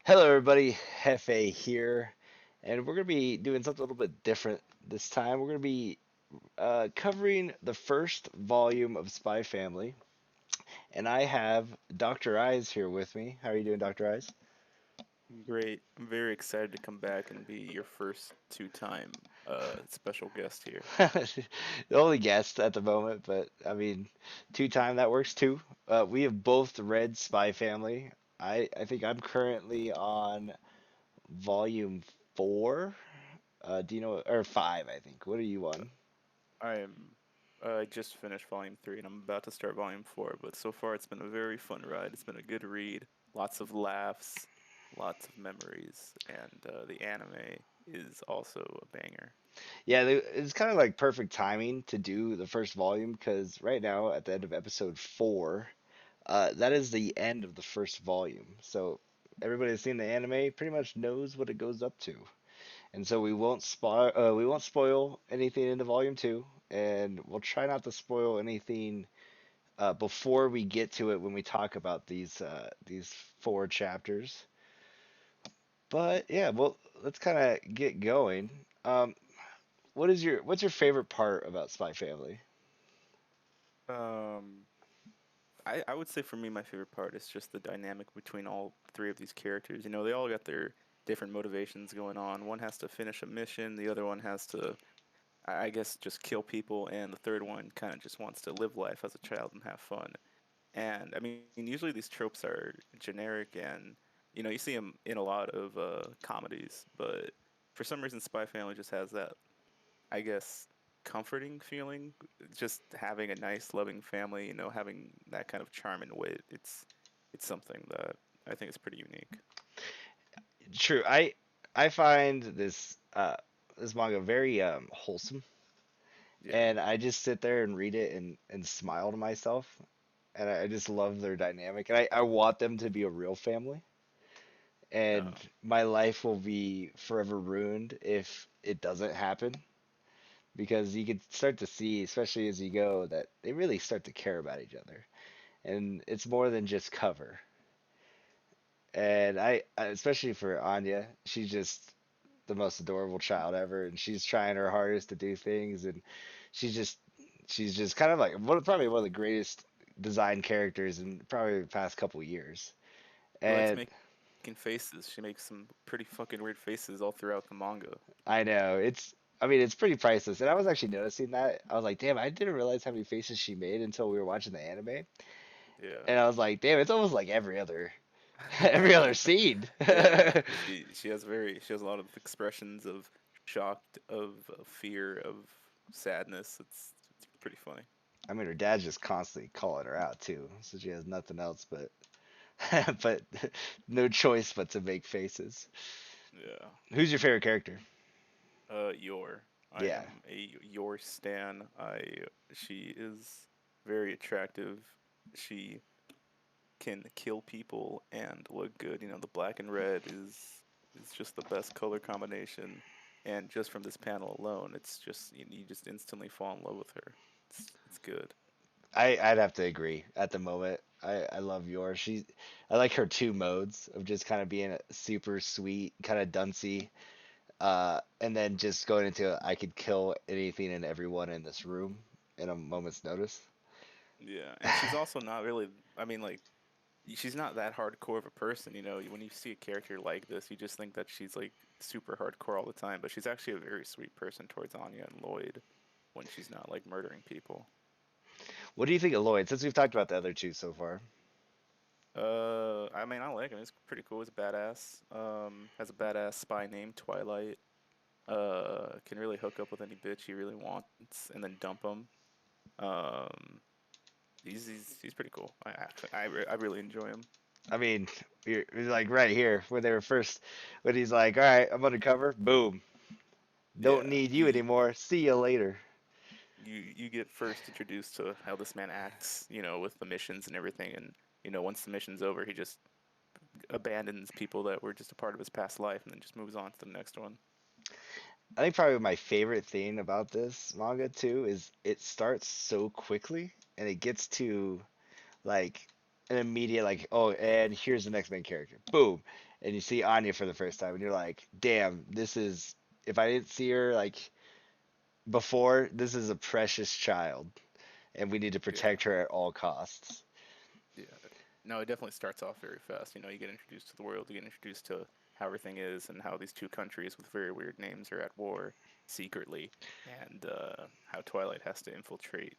Hello, everybody. Hefe here, and we're going to be doing something a little bit different this time. We're going to be covering the first volume of Spy Family, and I have Dr. Eyes here with me. How are you doing, Dr. Eyes? Great. I'm very excited to come back and be your first two-time special guest here. The only guest at the moment, but I mean, two-time that works too. We have both read Spy Family. I think I'm currently on volume four. Do you know, or five, I think. What are you on? I just finished volume 3 and I'm about to start volume 4, but so far it's been a very fun ride. It's been a good read, lots of laughs, lots of memories, and the anime is also a banger. Yeah, it's kind of like perfect timing to do the first volume because right now at the end of episode four, that is the end of the first volume. So everybody that's seen the anime pretty much knows what it goes up to, and so we won't spoil anything into volume two, and we'll try not to spoil anything before we get to it when we talk about these four chapters. But yeah, well, let's kind of get going. Um, what's your favorite part about Spy Family? Um, I would say for me, my favorite part is just the dynamic between all three of these characters. They all got their different motivations going on. One has to finish a mission, the other one has to I guess just kill people, and the third one kind of just wants to live life as a child and have fun. And I mean, usually these tropes are generic, and you see them in a lot of comedies, but for some reason, Spy Family just has that, I guess, comforting feeling. Just having a nice, loving family, having that kind of charm and wit. It's something that I think is pretty unique. True. I find this manga very wholesome, Yeah. and I just sit there and read it and smile to myself, and I just love their dynamic, and I want them to be a real family, and Uh, my life will be forever ruined if it doesn't happen because you can start to see, especially as you go, that they really start to care about each other, and it's more than just cover. And especially for Anya, she's just the most adorable child ever, and she's trying her hardest to do things, and she's just she's just kind of like probably one of the greatest design characters in probably the past couple years. she likes And making faces. She makes some pretty fucking weird faces all throughout the manga. I know I mean, it's pretty priceless. And I was actually noticing that. I was like, damn, I didn't realize how many faces she made until we were watching the anime. Yeah. And I was like, damn, it's almost like every other every other scene. Yeah, she has a lot of expressions of shocked, of fear, of sadness. It's pretty funny. I mean, her dad's just constantly calling her out too, so she has nothing else but but no choice but to make faces. Yeah. Who's your favorite character? Yor. I Yeah. am a Yor stan. She is very attractive. She can kill people and look good. The black and red is just the best color combination. And just from this panel alone, it's just you just instantly fall in love with her. It's good. I'd have to agree at the moment. I love yours. I like her two modes of just kind of being a super sweet, kind of duncy, and then just going into I could kill anything and everyone in this room in a moment's notice. Yeah, and she's also not really. I mean, like, she's not that hardcore of a person. When you see a character like this, you just think that she's like super hardcore all the time, but she's actually a very sweet person towards Anya and Lloyd when she's not like murdering people. What do you think of Lloyd? Since we've talked about the other two so far. I mean, I like him. He's pretty cool. He's badass. Has a badass spy named Twilight. Can really hook up with any bitch he really wants and then dump them. Um, he's pretty cool. I really enjoy him. I mean, you're like right here when they were first, when he's like, "All right, I'm undercover." Boom. Don't Yeah, need you he anymore. See you later. you get first introduced to how this man acts, with the missions and everything, and once the mission's over, he just abandons people that were just a part of his past life, and then just moves on to the next one. I think probably my favorite thing about this manga too is it starts so quickly and it gets to like an immediate like, oh, and here's the next main character. Boom. And you see Anya for the first time, and you're like, damn, this is if I didn't see her like before, this is a precious child, and we need to Yeah, protect her at all costs. yeah. No, it definitely starts off very fast. You get introduced to the world, you get introduced to how everything is, and how these two countries with very weird names are at war secretly, and how Twilight has to infiltrate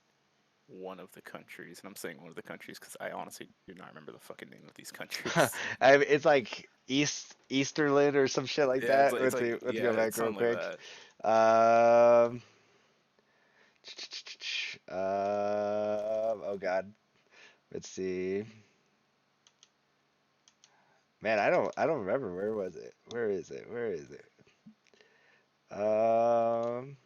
one of the countries. And I'm saying one of the countries because I honestly do not remember the fucking name of these countries. It's like Easterland or some shit like Yeah, that. it's Let's like see, let's yeah, go back it's real something like quick. that. Um, oh God, let's see. Man, I don't remember. Where was it? Where is it? Where is it? Um,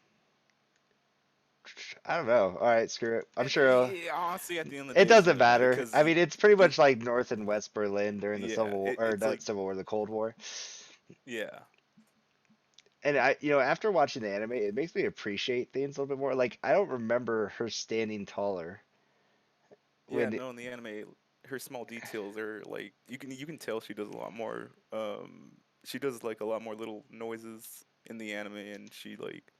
I don't know. All right, screw it. I'm sure Yeah, honestly, at the end of the it day, it doesn't doesn't really matter matter. I because mean, it's pretty you, much like North and West Berlin during the Civil yeah, War, or it's not like Civil War, the Cold War. yeah, And after watching the anime, it makes me appreciate things a little bit more. Like, I don't remember her standing taller yeah. when, No, in the anime, her small details are like you can tell she does a lot more. She does like a lot more little noises in the anime, and she like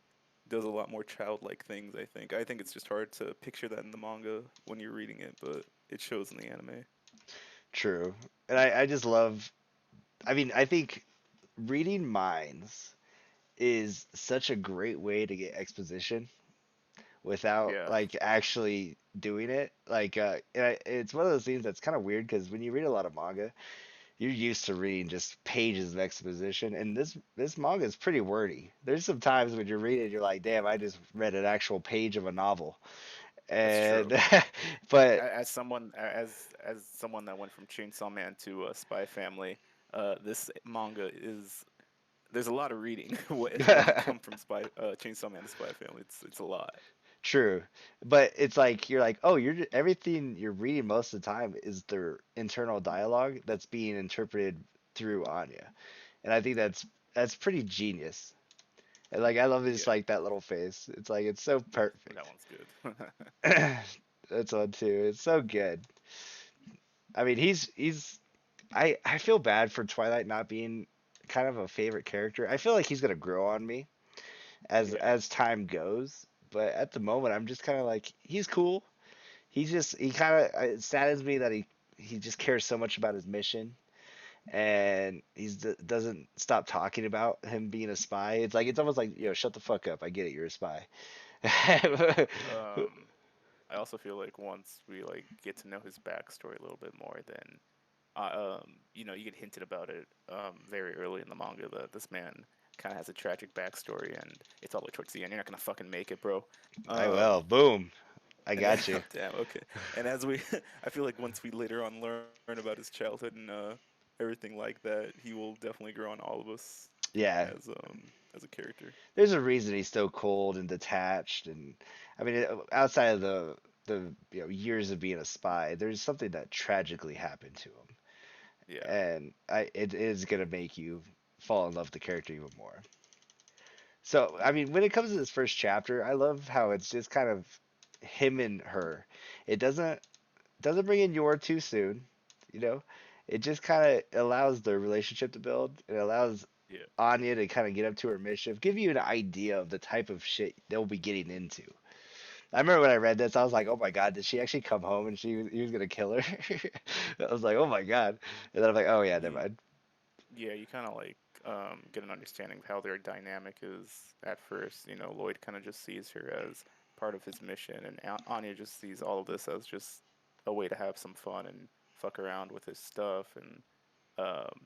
does a lot more childlike things. I think it's just hard to picture that in the manga when you're reading it, but it shows in the anime. true. And I just love, I mean, I think reading minds is such a great way to get exposition without Yeah, like actually doing it. Like, it's one of those things that's kind of weird because when you read a lot of manga, you're used to reading just pages of exposition, and this manga is pretty wordy. There's some times when you're reading, you're like, damn, I just read an actual page of a novel. that's true. And but As someone that went from Chainsaw Man to Spy Family, this manga is there's a lot of reading when you come from Chainsaw Man to Spy Family. It's a lot. true. But it's like you're like, oh, everything you're reading most of the time is their internal dialogue that's being interpreted through Anya. And I think that's pretty genius. And like I love this Yeah, like that little face. It's like it's so yeah, perfect. that one's good. That's one too. It's so good. I mean, he's I feel bad for Twilight not being kind of a favorite character. I feel like he's gonna grow on me Yeah, as time goes, but at the moment I'm just kind of like he's cool. He kind of it saddens me that he just cares so much about his mission and doesn't stop talking about him being a spy. It's like it's almost like, shut the fuck up. I get it, you're a spy. yeah. I also feel like once we like get to know his backstory a little bit more, then you get hinted about it very early in the manga that this man kind of has a tragic backstory, and it's all the way towards the end. You're not gonna fucking make it, bro. I will. Um, Boom. I and then, got you. oh, damn, okay. And as we, I feel like once we later on learn about his childhood and everything like that, he will definitely grow on all of us Yeah. as a character. There's a reason he's so cold and detached, and I mean, outside of the years of being a spy, there's something that tragically happened to him, Yeah, and it is gonna make you fall in love with the character even more. So, I mean, when it comes to this first chapter, I love how it's just kind of him and her. It doesn't bring in Yor too soon, you know. It just kind of allows the relationship to build. It allows yeah, Anya to kind of get up to her mischief, give you an idea of the type of shit they'll be getting into. I remember when I read this, I was like, "Oh my God, did she actually come home and he was gonna kill her?" I was like, "Oh my God," and then I'm like, "Oh yeah, never yeah. mind." Yeah, you kind of like get an understanding of how their dynamic is at first. Lloyd kind of just sees her as part of his mission, and Anya just sees all of this as just a way to have some fun and fuck around with his stuff, and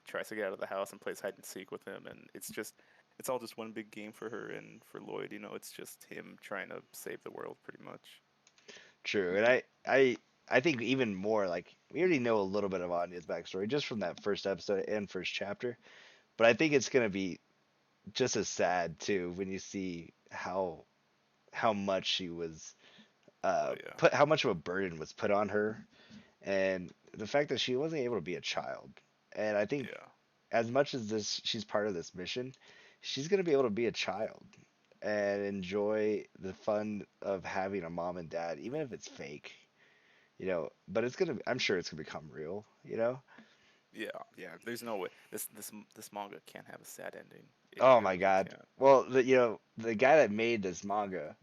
tries to get out of the house and plays hide and seek with him, and it's all just one big game for her and for Lloyd. It's just him trying to save the world, pretty much. True, and I think even more like we already know a little bit of Anya's backstory just from that first episode and first chapter, but I think it's gonna be just as sad too when you see how much she was Oh yeah, put how much of a burden was put on her and the fact that she wasn't able to be a child. And I think yeah, as much as this she's part of this mission, she's gonna be able to be a child and enjoy the fun of having a mom and dad, even if it's fake. But I'm sure it's gonna become real. Yeah, yeah. There's no way this manga can't have a sad ending. It Oh my really God. can't. Well, the guy that made this manga,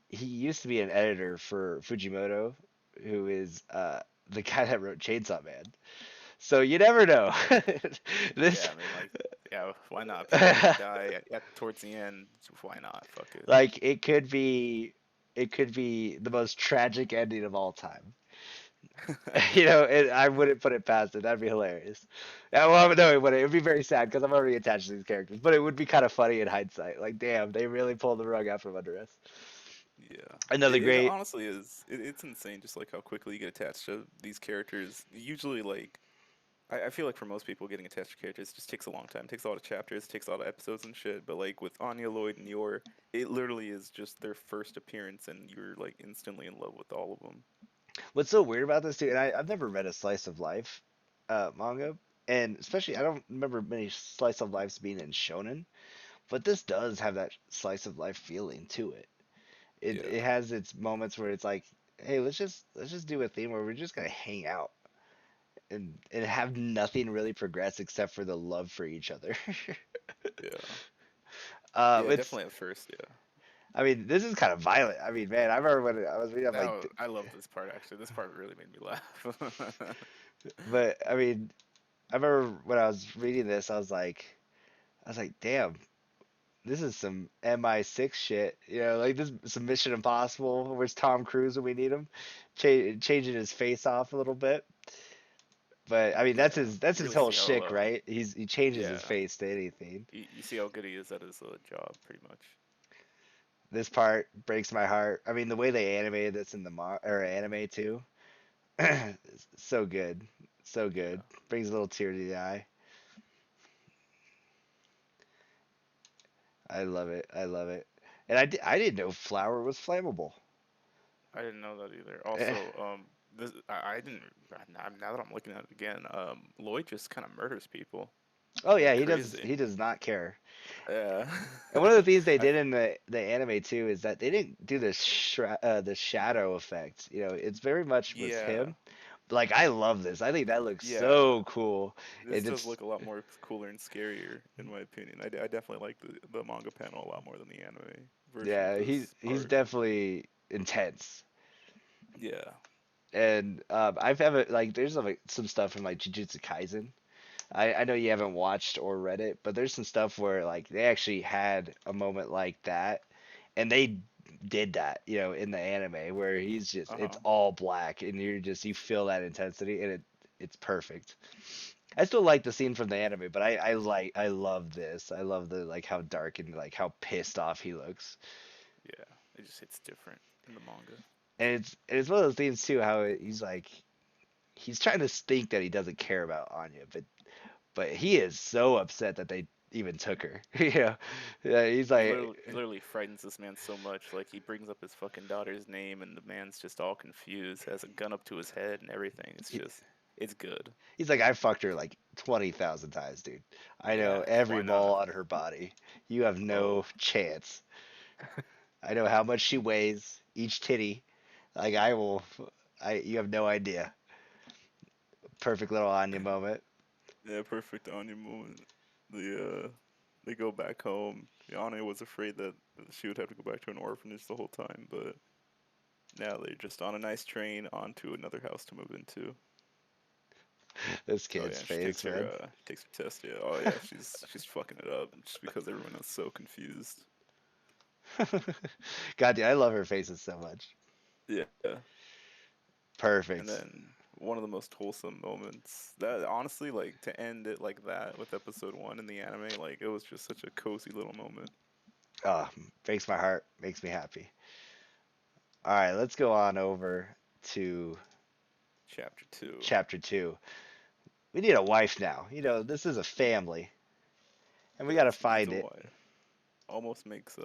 he used to be an editor for Fujimoto, who is the guy that wrote Chainsaw Man. So you never know. This Yeah, I mean, like, yeah, why not? People are gonna die at towards the end. Why not? Fuck it. like it could be the most tragic ending of all time. I wouldn't put it past it. That'd be hilarious. Yeah, well, no, it wouldn't. It'd be very sad because I'm already attached to these characters. But it would be kind of funny in hindsight. Like, damn, they really pulled the rug out from under us. Yeah, Another it great. honestly is. It's insane, just like how quickly you get attached to these characters. Usually, like, I feel like for most people, getting attached to characters just takes a long time. It takes a lot of chapters, takes a lot of episodes and shit. But like with Anya, Lloyd, and Yor, it literally is just their first appearance, and you're like instantly in love with all of them. What's so weird about this, dude? And I've never read a slice of life manga, and especially I don't remember many slice of lives being in shonen. But this does have that slice of life feeling to it. It Yeah, has its moments where it's like, hey, let's just do a theme where we're just gonna hang out and have nothing really progress except for the love for each other. yeah, yeah. It's Definitely at first, yeah. I mean, this is kind of violent. I mean, man, I remember when I was reading, I'm like, I love this part actually. This part really made me laugh. but I mean, I remember when I was reading this, I was like, damn, this is some MI6 shit. Like this some Mission Impossible. Where's Tom Cruise when we need him? Changing his face off a little bit. But I mean, that's Yeah, his that's you his really whole see how shtick, right? He changes his yeah, face to anything. you see how good he is at his job, pretty much. This part breaks my heart. I mean, the way they animated this in the or anime too, so good, so good. Yeah, Brings a little tear to the eye. I love it. I love it. And I didn't know flour was flammable. I didn't know that either. Eh. Also, this I didn't. Now that I'm looking at it again, Lloyd just kind of murders people Oh yeah, like he does. crazy. He does not care. Yeah, And one of the things they I did in the anime too is that they didn't do the shadow effect. It's very much was yeah, him. Like I love this. I think that looks yeah. so cool. This And does it's look a lot more cooler and scarier, in my opinion. I definitely like the manga panel a lot more than the anime version of yeah, he's this he's part. definitely intense. Yeah. And I've ever like there's like some stuff from like Jujutsu Kaisen. I know you haven't watched or read it, but there's some stuff where like they actually had a moment like that, and they did that, in the anime where he's just Uh it's huh. all black and you feel that intensity and it's perfect. I still like the scene from the anime, but I love this. I love the like how dark and like how pissed off he looks. Yeah. It just hits different in the manga. And it's one of those things too how he's like he's trying to think that he doesn't care about Anya, but he is so upset that they even took her. Yeah, he's like He literally frightens this man so much. Like he brings up his fucking daughter's name, and the man's just all confused, has a gun up to his head and everything. It's he- just, it's good. he's like I fucked her like 20,000 times, dude. I know Yeah, every why mole not? on her body. You have Oh, no chance. I know how much she weighs, each titty. Like I will you have no idea. Perfect little Anya moment. yeah, perfect Anya moment. They go back home. Anya was afraid that she would have to go back to an orphanage the whole time, but now they're just on a nice train onto another house to move into. This Oh kid's yeah, face, man. she takes her test. Yeah. Oh yeah, she's fucking it up just because everyone is so confused. God, dude, I love her faces so much. Yeah. And Perfect. then one of the most wholesome moments that honestly, like to end it like that with episode one in the anime, like it was just such a cozy little moment. Oh, breaks my heart, makes me happy. All right, let's go on over to Chapter two. chapter two. We need a wife now. This is a family, and we gotta Yes, he needs find a it. wife. Almost makes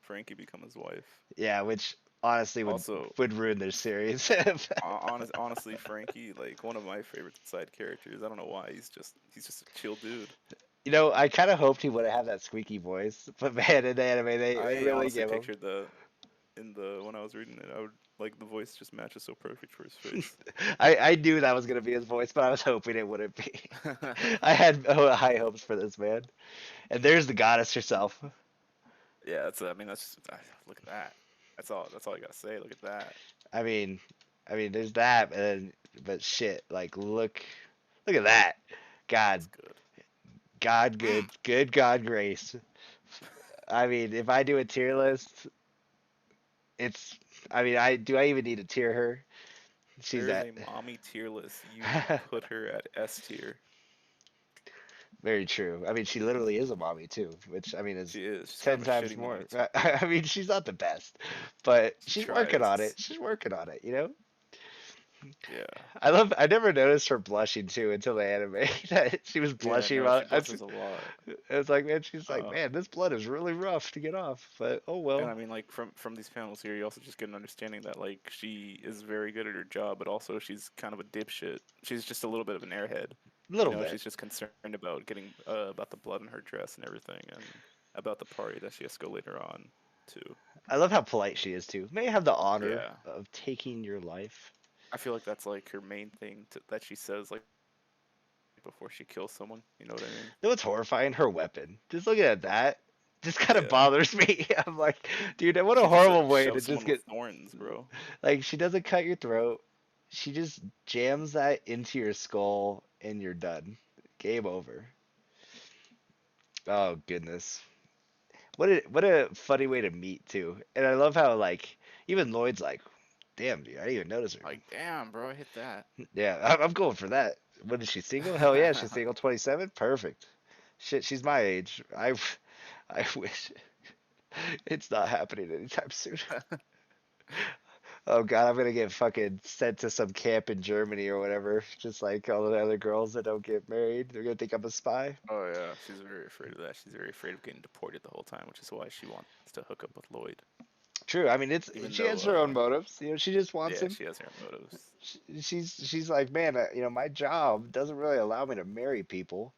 Frankie become his wife. Yeah, which honestly would Also, would ruin their series. honestly, Frankie, like one of my favorite side characters. I don't know why he's just a chill dude. I kind of hoped he would have that squeaky voice, but man, in the anime, they I really honestly give him. pictured the in the when I was reading it, Like the voice just matches so perfect for his face. I knew that was gonna be his voice, but I was hoping it wouldn't be. I had high hopes for this man. And there's the goddess herself. Yeah, I mean, that's just, look at that. That's all I gotta say. Look at that. I mean, there's that, and but shit, like look at that. God, That's good. Good, good God grace. I mean, if I do a tier list, it's. I mean, I even need to tier her? She's There is at a mommy tier list. You put her at S tier. very true. I mean, she literally is a mommy too, which I mean is She is. She's kind 10 of a times shitty more. mommy too. I mean, she's not the best, but She she's working on it. tries. She's working on it, you know? Yeah. I never noticed her blushing too until the anime that she was Yeah. blushing No, while she blushes a lot. it's like, man, she's like, Uh, man, this blood is really rough to get off, but oh and well. I mean, like from these panels here, you also just get an understanding that like she is very good at her job, but also she's kind of a dipshit. She's just a little bit of an airhead. A You little know, bit. she's just concerned about getting about the blood in her dress and everything, and about the party that she has to go later on to. I love how polite she is too. May I have the honor Yeah, of taking your life? I feel like that's like her main thing that she says like before she kills someone. You know what I mean? You know what's horrifying? Her weapon. Just looking at that just kind of Yeah. bothers me. I'm like, dude, what a She just horrible like way to shoves just someone with get. thorns, bro. Like, she doesn't cut your throat. She just jams that into your skull and you're done. Game over. Oh, goodness. What a funny way to meet, too. And I love how, like, even Lloyd's like, damn, dude, I didn't even notice her. Like, damn, bro, I hit that. Yeah, I'm going for that. What is she single? Hell yeah, she's single. 27. Perfect. Shit, she's my age. I wish it's not happening anytime soon. Oh God, I'm gonna get fucking sent to some camp in Germany or whatever. Just like all the other girls that don't get married. They're gonna think I'm a spy. Oh yeah, she's very afraid of that. She's very afraid of getting deported the whole time, which is why she wants to hook up with Lloyd. True. I mean, it's Even she though, has her own motives. She just wants yeah, him. she has her motives. She's like, man, my job doesn't really allow me to marry people,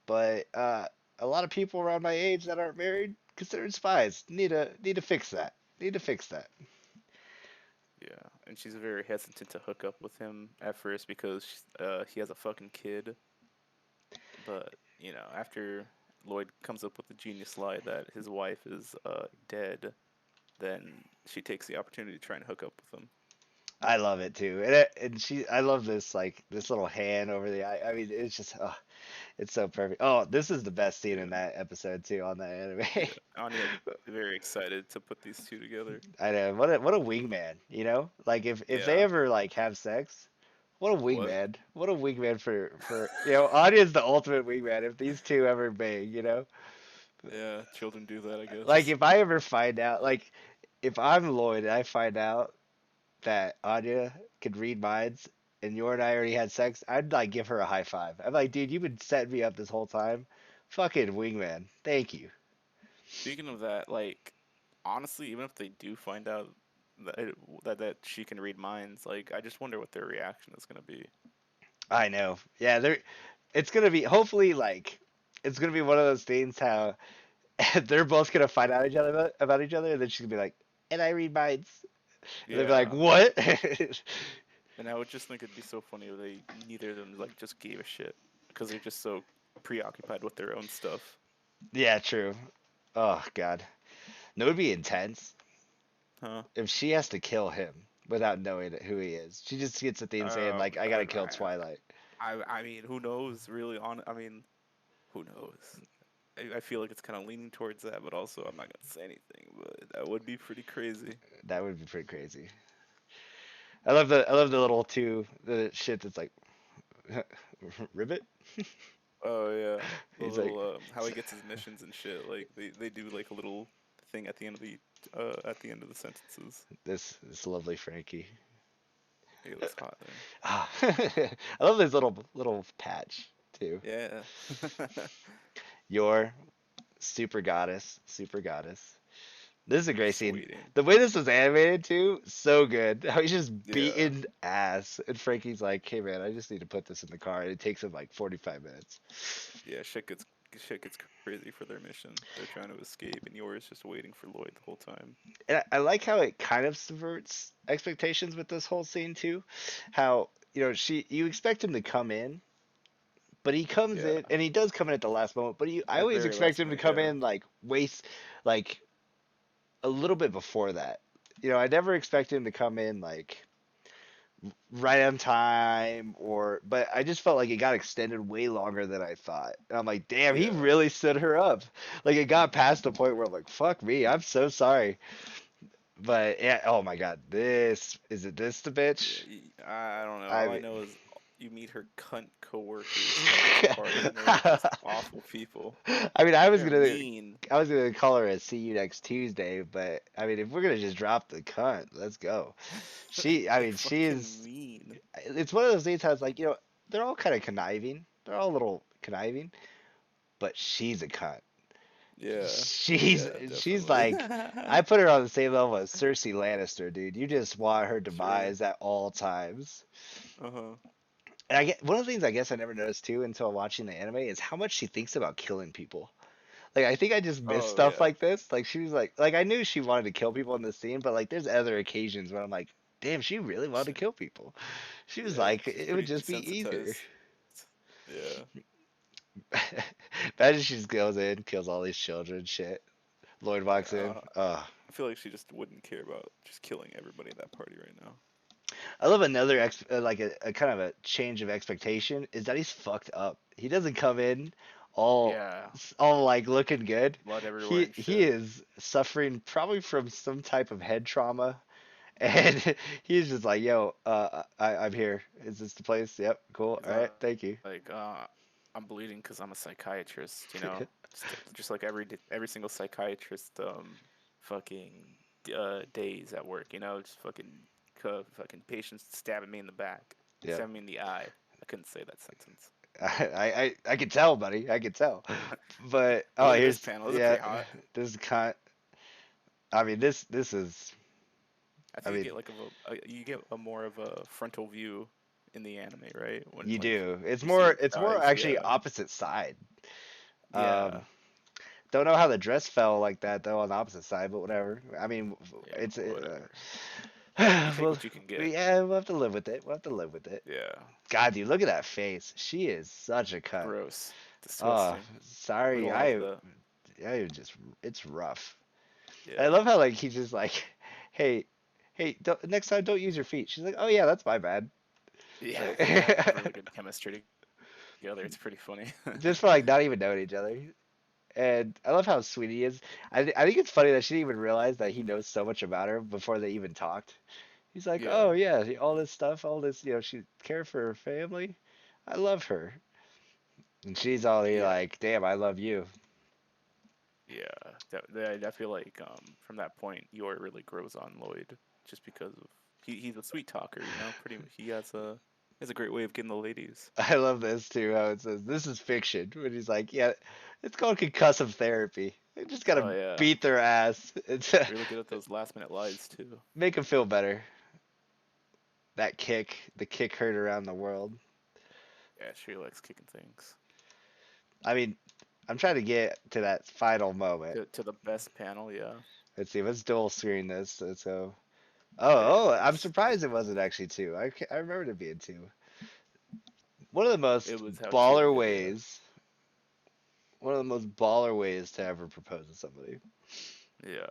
but a lot of people around my age that aren't married considered spies. Need to fix that. Need to fix that. Yeah, and she's very hesitant to hook up with him at first because he has a fucking kid. But after Lloyd comes up with the genius lie that his wife is dead, then she takes the opportunity to try and hook up with him. I love it too, and I love this like this little hand over the eye. I mean, it's just it's so perfect. Oh, this is the best scene in Yeah, that episode too on that anime. yeah. Anya very excited to put these two together. I know what a wingman, you know? Like if they Yeah. ever like have sex, what a What? wingman. What a wingman for Anya's the ultimate wingman if these two ever bang, you know? Yeah, children do that, I Like guess. if I ever find out like if I'm Lloyd and I find out that Anya could read minds and you and I already had sex, I'd like give her a high five. I'm like, dude, you've been setting me up this whole time. Fucking wingman. Thank you. Speaking of that, like honestly, even if they do find out that she can read minds, like I just wonder what their reaction is gonna be. I know. Yeah, it's gonna be hopefully like it's gonna be one of those things how they're both gonna find out each other about each other, and then she's gonna be like, "And I read minds," and they'll be like, Yeah. "What?" And I would just think it'd be so funny if they neither of them like just gave a shit because they're just so preoccupied with their own stuff. Yeah, true. Oh God, no, it would be intense Huh? if she has to kill him without knowing who he is. She just gets a thing saying Uh, like, "I I, gotta kill Twilight." I mean, who knows? Really, on. I mean, who knows? I feel like it's kind of leaning towards that, but also I'm not gonna say anything. But that would be pretty crazy. That would be pretty crazy. I love the little two the shit that's like ribbit. Oh yeah, the He's like little how he gets his missions and shit. Like they do like a little thing at the end of the sentences. this lovely Frankie. He looks hot there. Ah, I love this little patch too. Yeah. Your super goddess. This is a great Just scene. waiting. The way this was animated too, so good. How he's just Yeah. beating ass, and Frankie's like, "Hey man, I just need to put this in the car," and it takes him like 45 minutes. Yeah. Shit gets shit gets crazy for their mission. They're trying to escape, and Yor is just waiting for Lloyd the whole time. And I like how it kind of subverts expectations with this whole scene too. How you expect him to come in, but he comes Yeah, in and he does come in at the last moment. But I at always very expect last him to minute. come Yeah, in like like a little bit before that. I never expect him to come in like right on time but I just felt like it got extended way longer than I thought. And I'm like, damn, he yeah, really stood her up. Like it got past the point where I'm like, fuck me, I'm so sorry. But yeah, oh my god, this the bitch? yeah. I don't know. I All I mean, know is you meet her cunt coworkers at this party, and they're just awful people. I mean, They're mean. I was gonna call her a see you next Tuesday, but I mean, if we're gonna just drop the cunt, let's go. I They're mean, she fucking is. mean. It's one of those things how it's like, they're all kind of conniving. They're all a little conniving, but she's a cunt. Yeah, She's yeah, she's definitely. like, I put her on the same level as Cersei Lannister, dude. You just want her Sure. demise at all times. Uh-huh. And I get one of the things I guess I never noticed too until watching the anime is how much she thinks about killing people. Like I think I just missed Oh stuff yeah. like this. Like she was like I knew she wanted to kill people in the scene, but like there's other occasions where I'm like, damn, she really wanted to She, kill people. She was yeah, like, she's it would pretty just be easier. desensitized. Yeah. Imagine she just goes in, kills all these children, shit. Lloyd walks in. Yeah. I feel like she just wouldn't care about just killing everybody at that party right now. I love another like a kind of a change of expectation is that he's fucked up. He doesn't come in all Yeah. all like looking good. Blood everywhere He and he shit. is suffering probably from some type of head trauma, and he's just like, "Yo, I'm here. Is this the place? Yep, cool. He's All right, thank you." like, I'm bleeding because I'm a psychiatrist, you know? Just like every single psychiatrist, fucking, days at work, you know? Just fucking patients stabbing me in the back, Yep. stabbing me in the eye. I couldn't say that sentence. I could tell, buddy. I could tell. But But oh, look at this here's panel. This is yeah. pretty hot. This is kind. I mean, this is. I I think you mean, get like you get a more of a frontal view in the anime, right? When you like do. It's you see more. his It's more eyes. actually Yeah. opposite side. Um, Yeah. don't know how the dress fell like that though on the opposite side, but whatever. I mean, Yeah. it's Whatever. You take well, what you can get. yeah, we'll have to live with it. We'll have to live with it. Yeah. God, dude, look at that face. She is such a cunt. Gross. Oh, Disgusting. We sorry. don't like that. I just, it's rough. And I Yeah. love how like he's just like, hey, next time don't use your feet. She's like, oh yeah, that's my bad. Yeah, they have really Like, good chemistry together. It's pretty funny. just for like not even knowing each other. And I love how sweet he is. I think it's funny that she didn't even realize that he knows so much about her before they even talked. He's like, Yeah. oh yeah, all this stuff, all this, she care for her family. I love her. And she's all Yeah. like, damn, I love you. Yeah. I feel like from that point Yor really grows on Lloyd just because of he's a sweet talker, you know? Pretty he has a great way of getting the ladies. I love this too, how it says, this is fiction. When he's like, yeah, it's called concussive therapy. I just gotta Oh yeah. beat their ass. It's Really good at those last minute lies too. make them feel better. The kick heard around the world. Yeah, she likes kicking things. I mean, I'm trying to get to that final moment. To the best panel, yeah. Let's see, let's dual screen this. So, Okay, I'm nice. surprised it wasn't actually two. I remember it being two. One of the most It was how she baller ended, yeah. ways, one of the most baller ways to ever propose to somebody. Yeah.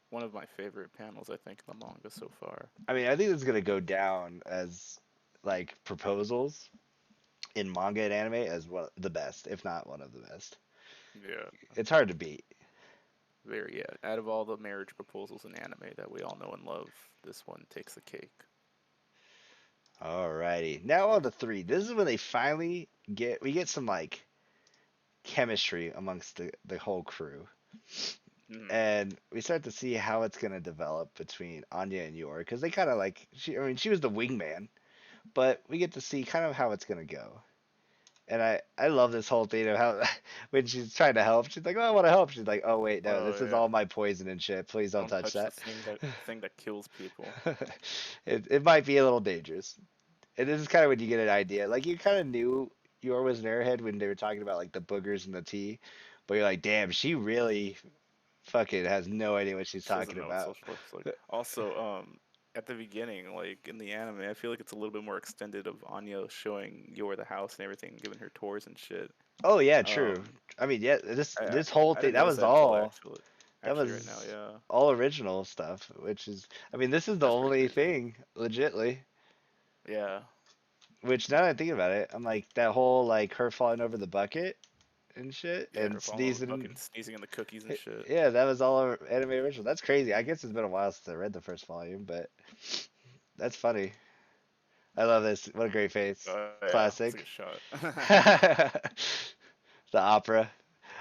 One of my favorite panels, I think, in the manga so far. I mean, I think this is gonna go down as like proposals in manga and anime as one the best, if not one of the best. Yeah. It's hard to beat. Very, yeah. Out of all the marriage proposals in anime that we all know and love, this one takes the cake. Alrighty, now on to three. This is when they finally get some like chemistry amongst the whole crew. Mm, And we start to see how it's gonna develop between Anya and Yor, because they kind of like I mean, she was the wingman, but we get to see kind of how it's gonna go. And I love this whole thing of how when she's trying to help, she's like, "Oh, I want to help." She's like, "Oh wait, no, oh this is yeah. all my poison and shit. Please don't Don't touch touch that." thing that kills people. It might be a little dangerous. And this is kind of when you get an idea. Like you kind of knew Yor was an airhead when they were talking about like the boogers and the tea, but you're like, damn, she really fucking has no idea what she's She doesn't talking know what about. social life's like. Also, at the beginning, like in the anime, I feel like it's a little bit more extended of Anya showing Yor the house and everything, giving her tours and shit. Oh yeah, true. Um, I mean, yeah, this I I, this whole I thing didn't that notice was that until all actually that right now. was Yeah, all original stuff, which is, I mean, this is the that's pretty only crazy. thing legitly. Yeah, Which now that I think about it, I'm like that whole like her falling over the bucket and shit yeah, and her falling over the bucket, sneezing. and sneezing in the cookies and shit. Yeah, that was all anime original. That's crazy. I guess it's been a while since I read the first volume, but that's funny. I love this. What a great face. Oh yeah, let's take a Classic. shot. The opera.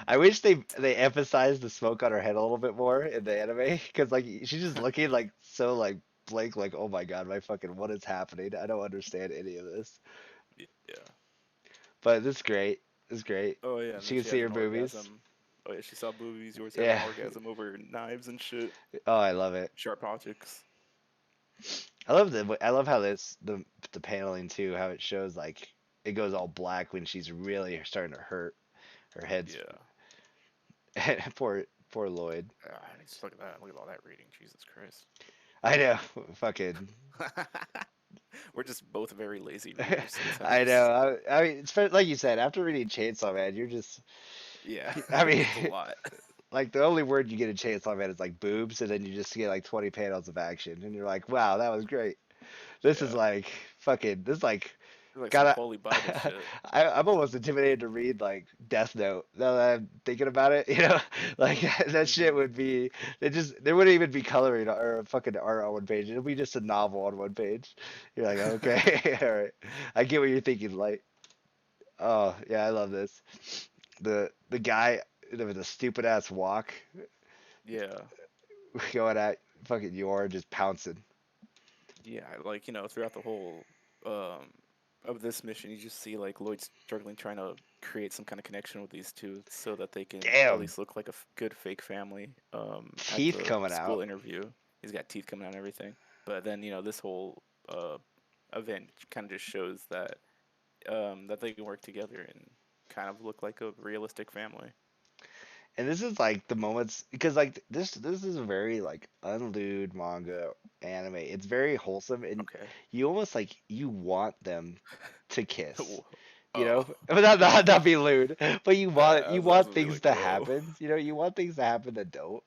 I wish they emphasized the smoke on her head a little bit more in the anime, because like she's just looking like so like blank, like oh my god, my fucking what is happening? I don't understand any of this. Yeah. But this is great. This is great. Oh yeah, and She then can she see has her an boobies. orgasm. Oh yeah, she saw boobies. Yours have an Yeah. orgasm over knives and shit. Oh, I love it. Sharp objects. I love how the paneling too, how it shows like it goes all black when she's really starting to hurt. Her head's Yeah. poor Lloyd. Just look at that. Look at all that reading. Jesus Christ. I know. Fucking We're just both very lazy readers in this I house. know. I mean, like you said, after reading Chainsaw Man, you're just. Yeah, I mean, it's a lot. like the only word you get in Chainsaw Man is like boobs, and then you just get like 20 panels of action, and you're like, wow, that was great. This is Yeah, like fucking. This is like it's like some gotta. holy Bible shit. I'm almost intimidated to read like Death Note. Now that I'm thinking about it, like that shit would be. There wouldn't even be coloring or fucking art on one page. It'll be just a novel on one page. You're like, okay, all right, I get what you're thinking. Like, oh yeah, I love this. The guy with the stupid ass walk Yeah, going at fucking Yor just pouncing. yeah. Like throughout the whole um of this mission, you just see like Lloyd struggling trying to create some kind of connection with these two, so that they can at Damn, least look like a good fake family. At teeth the coming school out. interview, he's got teeth coming out and everything. But then this whole event kind of just shows that they can work together and kind of look like a realistic family. And this is like the moments because like this is a very like unlewd manga anime. It's very wholesome and Okay. you almost like you want them to kiss. Whoa. You know, Oh, but not be lewd, but I you was want gonna be things like, to whoa. happen. You know, you want things to happen that don't.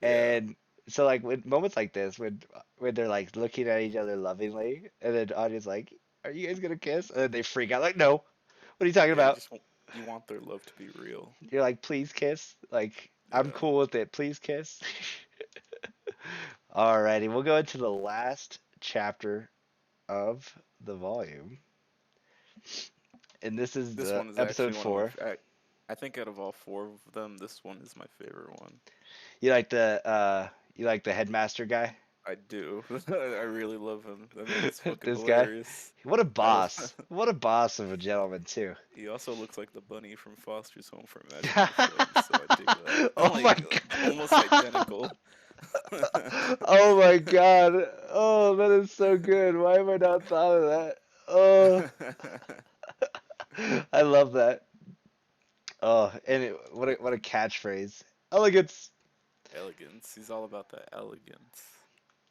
Yeah. And so like when moments like this when they're like looking at each other lovingly and then audience like, "Are you guys gonna kiss?" And then they freak out like, "No, what are you talking Yeah, about?" you want their love to be real. You're like, "Please kiss." Like, I'm Yeah. cool with it. Please kiss. Alrighty, we'll go into the last chapter of the volume, and this is This the one is episode actually one of my. 4. I think out of all four of them, this one is my favorite one. You like the headmaster guy? I do. I really love him. That man is fucking This guy? hilarious. What a I love. boss. What a boss of a gentleman too. He also looks like the bunny from Foster's Home for Imaginary Friends, so I dig that. Oh my Like almost god. identical. Oh my god. Oh, that is so good. Why have I not thought of that? Oh, I love that. Oh, and what a catchphrase. Elegance. Elegance. He's all about that elegance.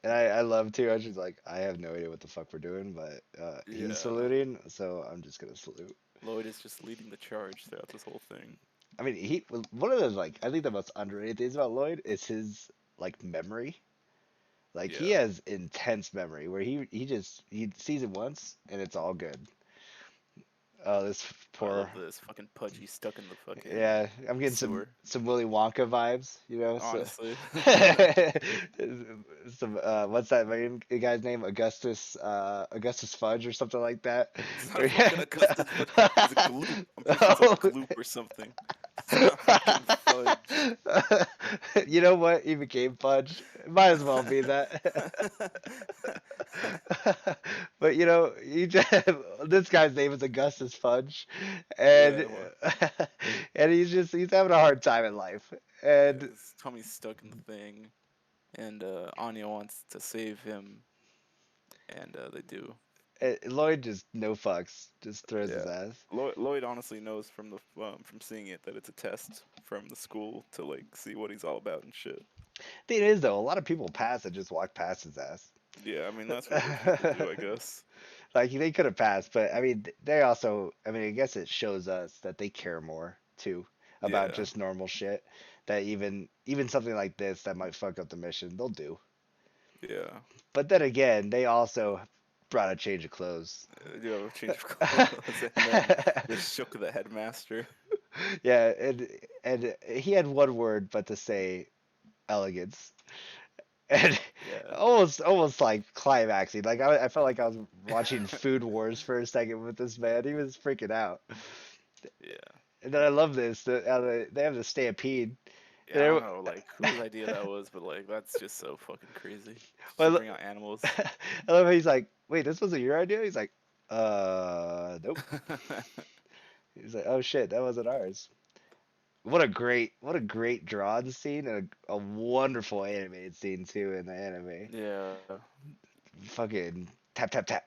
And I love too. I was just like, I have no idea what the fuck we're doing, but he's Yeah. saluting, so I'm just gonna salute. Lloyd is just leading the charge throughout this whole thing. I mean, one of the like I think the most underrated things about Lloyd is his like memory. Like he Yeah. has intense memory where he sees it once and it's all good. Oh, this I poor. love this. Fucking Pudgy stuck in the fucking Yeah, I'm getting sewer. some Willy Wonka vibes, so Honestly. some what's that main guy's name? Augustus Fudge or something like that. It's not a fucking Augustus Fudge. He's a gloop. I'm pretty sure it's a Oh. gloop or something. It's not fucking Fudge. You know what? He became Fudge. Might as well be that. But this guy's name is Augustus Fudge, and Yeah, well, and he's having a hard time in life. yeah, And his tummy's stuck in the thing, and Anya wants to save him, and they do. Lloyd just no fucks, just throws his Yeah. ass. Lloyd honestly knows from the from seeing it that it's a test from the school to like see what he's all about and shit. Thing is though, a lot of people pass and just walk past his ass. Yeah, I mean that's what rich people do, I guess. Like they could have passed, but I mean, they also, I mean, I guess it shows us that they care more too about Yeah, just normal shit. That even something like this that might fuck up the mission, they'll do. yeah. But then again, they also brought a change of clothes. Do have a change of clothes, and then they shook the headmaster. Yeah, and he had one word but to say elegance. And Yeah, almost like climaxing. Like I felt like I was watching Food Wars for a second with this man. He was freaking out. yeah, And then I love this. They have the stampede. yeah. And I don't know, like whose idea that was, but like that's just so fucking crazy. Just to well, bring out animals. I love how he's like, "Wait, this wasn't your idea?" He's like, nope." He's like, "Oh shit, that wasn't ours." What a great drawn scene and a wonderful animated scene too in the anime. Yeah, Fucking tap tap tap.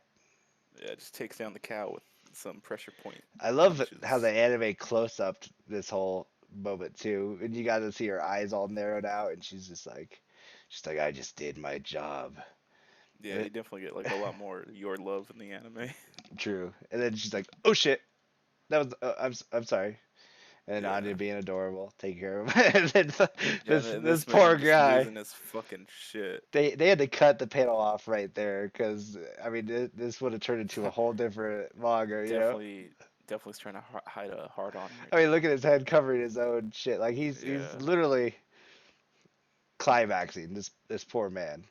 yeah. Just takes down the cow with some pressure point I love how the punches. anime close up this whole moment too, and you got to see her eyes all narrowed out, and she's like, I just did my job. Yeah, And you it, definitely get like a lot more your love in the anime. true. And then she's like, oh shit, that was I'm sorry. And Anya Yeah, being adorable, take care of him. And then yeah. this And this this poor man just guy. losing his fucking shit. They had to cut the panel off right there because I mean this would have turned into a whole different manga, you know. Definitely, definitely is trying to hide a hard on right I mean, now. look at his head covering his own shit. Like he's Yeah, literally climaxing this poor man.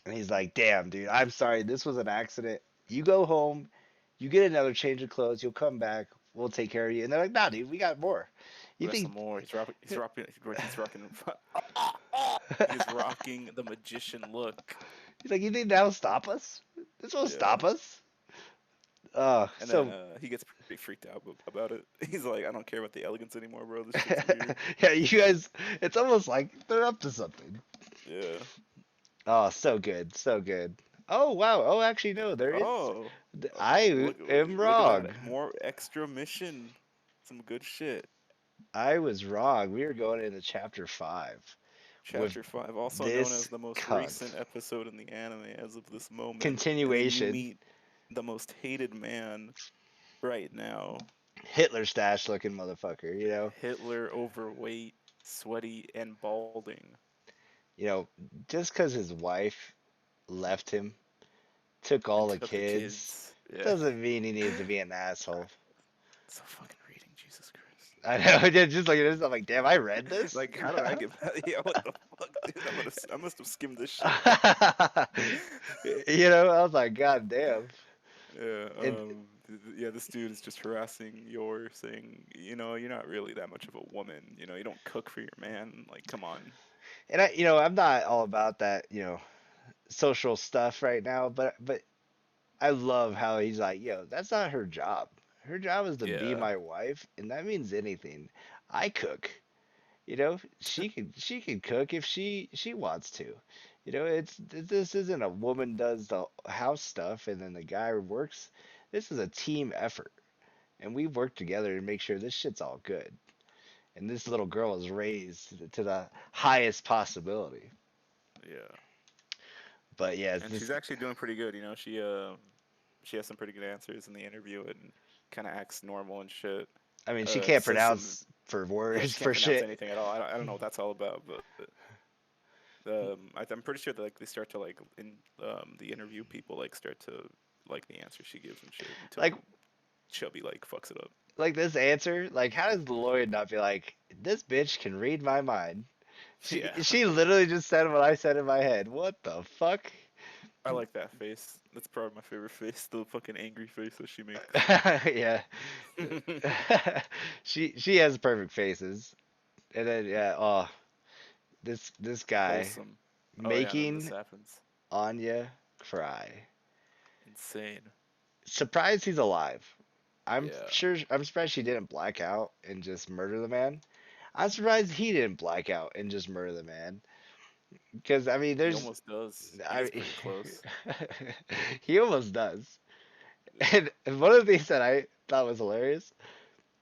And he's like, "Damn, dude, I'm sorry. This was an accident. You go home, you get another change of clothes. You'll come back. We'll take care of you." And they're like, "Nah, dude, we got more." You we got some think? more. He's rocking. He's rocking the magician look. He's like, "You think that'll stop us? This won't Yeah, stop us." Oh, and then so he gets pretty freaked out about it. He's like, I don't care about the elegance anymore, bro. This shit's weird. yeah, you guys. It's almost like they're up to something. Yeah. Oh, so good, so good. Oh wow. Oh, actually, no, there is. Oh, I look am look at wrong. that. More extra mission. Some good shit. I was wrong. We are going into chapter 5 with Chapter 5, also known as this the most cunt. recent episode in the anime as of this moment. And then you Continuation. meet the most hated man right now. Hitler stash looking motherfucker, you know? Hitler, overweight, sweaty, and balding. You know, just because his wife left him, took all And the took the kids, kids. Yeah. doesn't mean he needs to be an asshole. So fucking reading, Jesus Christ. I know, just like this, I'm like, damn, I read this? Like, how did I get Yeah, what the fuck, dude? I must have skimmed this shit. You know, I was like, god damn. Yeah, And yeah, this dude is just harassing Yor, saying, you're not really that much of a woman. You don't cook for your man. Like, come on. I'm not all about that, social stuff right now, but I love how he's like, yo, that's not her job. Her job is to be Yeah, my wife, and that means anything. I cook. She can cook if she wants to. This isn't a woman does the house stuff and then the guy works. This is a team effort, and we work together to make sure this shit's all good. And this little girl is raised to the highest possibility. yeah. But yeah, it's And this. she's actually doing pretty good. She has some pretty good answers in the interview and kind of acts normal and shit. I mean, she can't Says some pronounce for Yeah, words she can't for pronounce shit. anything at all. I don't know what that's all about, but I'm pretty sure that like they start to like in the interview people like start to like the answer she gives and shit Like until Chubby like fucks it up. like this answer, like how does Lloyd not be like, this bitch can read my mind? She Yeah, she literally just said what I said in my head. What the fuck? I like that face. That's probably my favorite face. The fucking angry face that she makes. Yeah. She has perfect faces. And then yeah, oh, this guy Wholesome. Oh yeah, and then this making happens. Anya cry. Insane. Surprised he's alive. Yeah. I'm surprised she didn't black out and just murder the man. I'm surprised he didn't black out and just murder the man. Because I mean, He there's, almost does. He I gets pretty close. he almost does. Yeah. And one of the things that I thought was hilarious,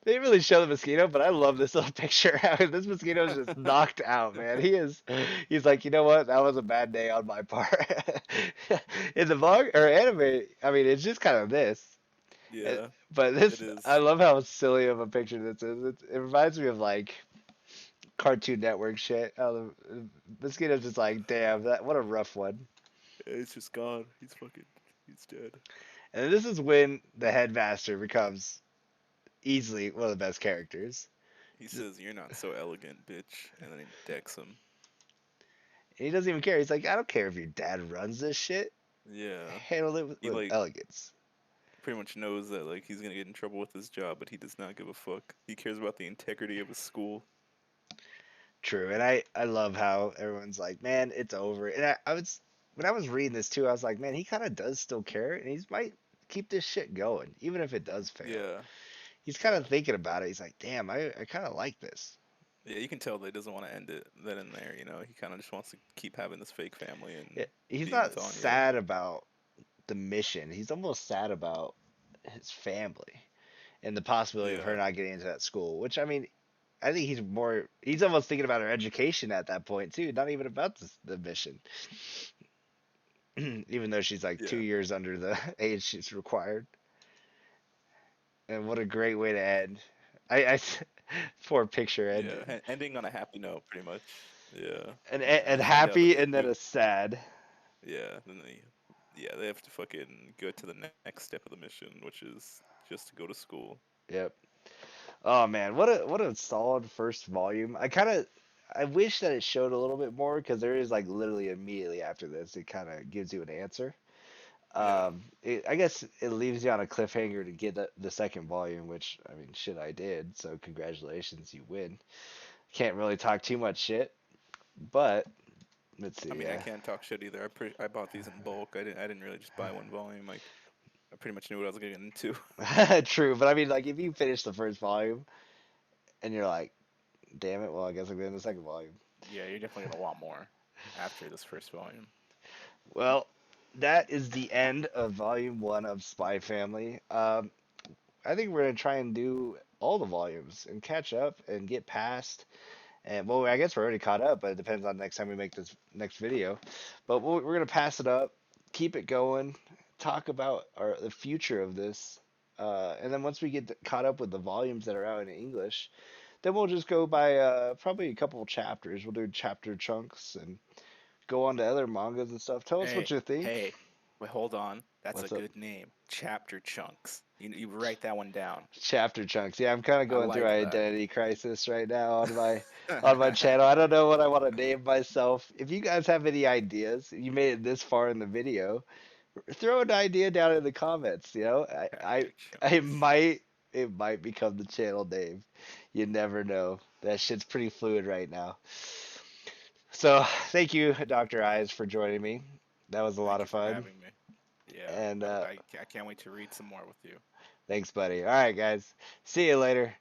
they didn't really show the mosquito, but I love this little picture. This mosquito is just knocked out, man. He's like, you know what? That was a bad day on my part. In the manga or anime, I mean, it's just kind of this. And- Yeah, But it this, I is. love how silly of a picture this is. It reminds me of like Cartoon Network shit. Oh, the mosquito's just like, damn, that what a rough one. It's just gone. He's fucking. He's dead. And this is when the headmaster becomes easily one of the best characters. He says, "You're not so elegant, bitch," and then he decks him. And he doesn't even care. He's like, I don't care if your dad runs this shit. Yeah. Handle it He with like elegance. pretty much knows that like he's gonna get in trouble with his job, but he does not give a fuck. He cares about the integrity of his school. True. And I love how everyone's like, man, it's over. And I was, when I was reading this too, I was like, man, he kind of does still care. And he's might keep this shit going, even if it does fail. Yeah. He's kind of Yeah. thinking about it. He's like, damn, I kind of like this. Yeah, you can tell that he doesn't want to end it then and there, you know. He kind of just wants to keep having this fake family and He's being not with Anya. sad about the mission. He's almost sad about his family and the possibility of her Yeah. not getting into that school. Which I mean, I think he's almost thinking about her education at that point too, not even about the mission. Even though she's like two Yeah. years under the age she's required. And what a great way to end. I poor picture Yeah. ending. Ending on a happy note, pretty much. Yeah. And You find out that happy they and then do. a sad. Yeah. Then they have to fucking go to the next step of the mission, which is just to go to school. Yep. Oh man, what a solid first volume. I wish that it showed a little bit more because there is like literally immediately after this it kind of gives you an answer. Yeah. I guess it leaves you on a cliffhanger to get the second volume, which I mean shit I did. So congratulations, you win. Can't really talk too much shit, but let's I see. mean, I can't talk shit either. I bought these in bulk. I didn't really just buy one volume. Like I pretty much knew what I was getting into. True, but I mean like if you finish the first volume and you're like, damn it, well I guess I'm getting the second volume. Yeah, you're definitely gonna want more after this first volume. Well, that is the end of volume one of Spy Family. I think we're gonna try and do all the volumes and catch up and get past. And well, I guess we're already caught up, but it depends on next time we make this next video. But we're gonna pass it up, keep it going, talk about the future of this, and then once we get caught up with the volumes that are out in English, then we'll just go by probably a couple of chapters. We'll do chapter chunks and go on to other mangas and stuff. Tell us what Hey, you think. hey, wait, hold on. That's a What's up? good name. Chapter chunks. You write that one down. Chapter chunks. Yeah, I'm kind of I going through like an that. identity crisis right now on my channel. I don't know what I want to name myself. If you guys have any ideas, you made it this far in the video, throw an idea down in the comments. You know, Chapter I chunks. it might become the channel name. You never know. That shit's pretty fluid right now. So thank you, Dr. Eyes, for joining me. That was a lot Thank of you for fun. having me. Yeah, And I can't wait to read some more with you. thanks, buddy. All right, guys. See you later.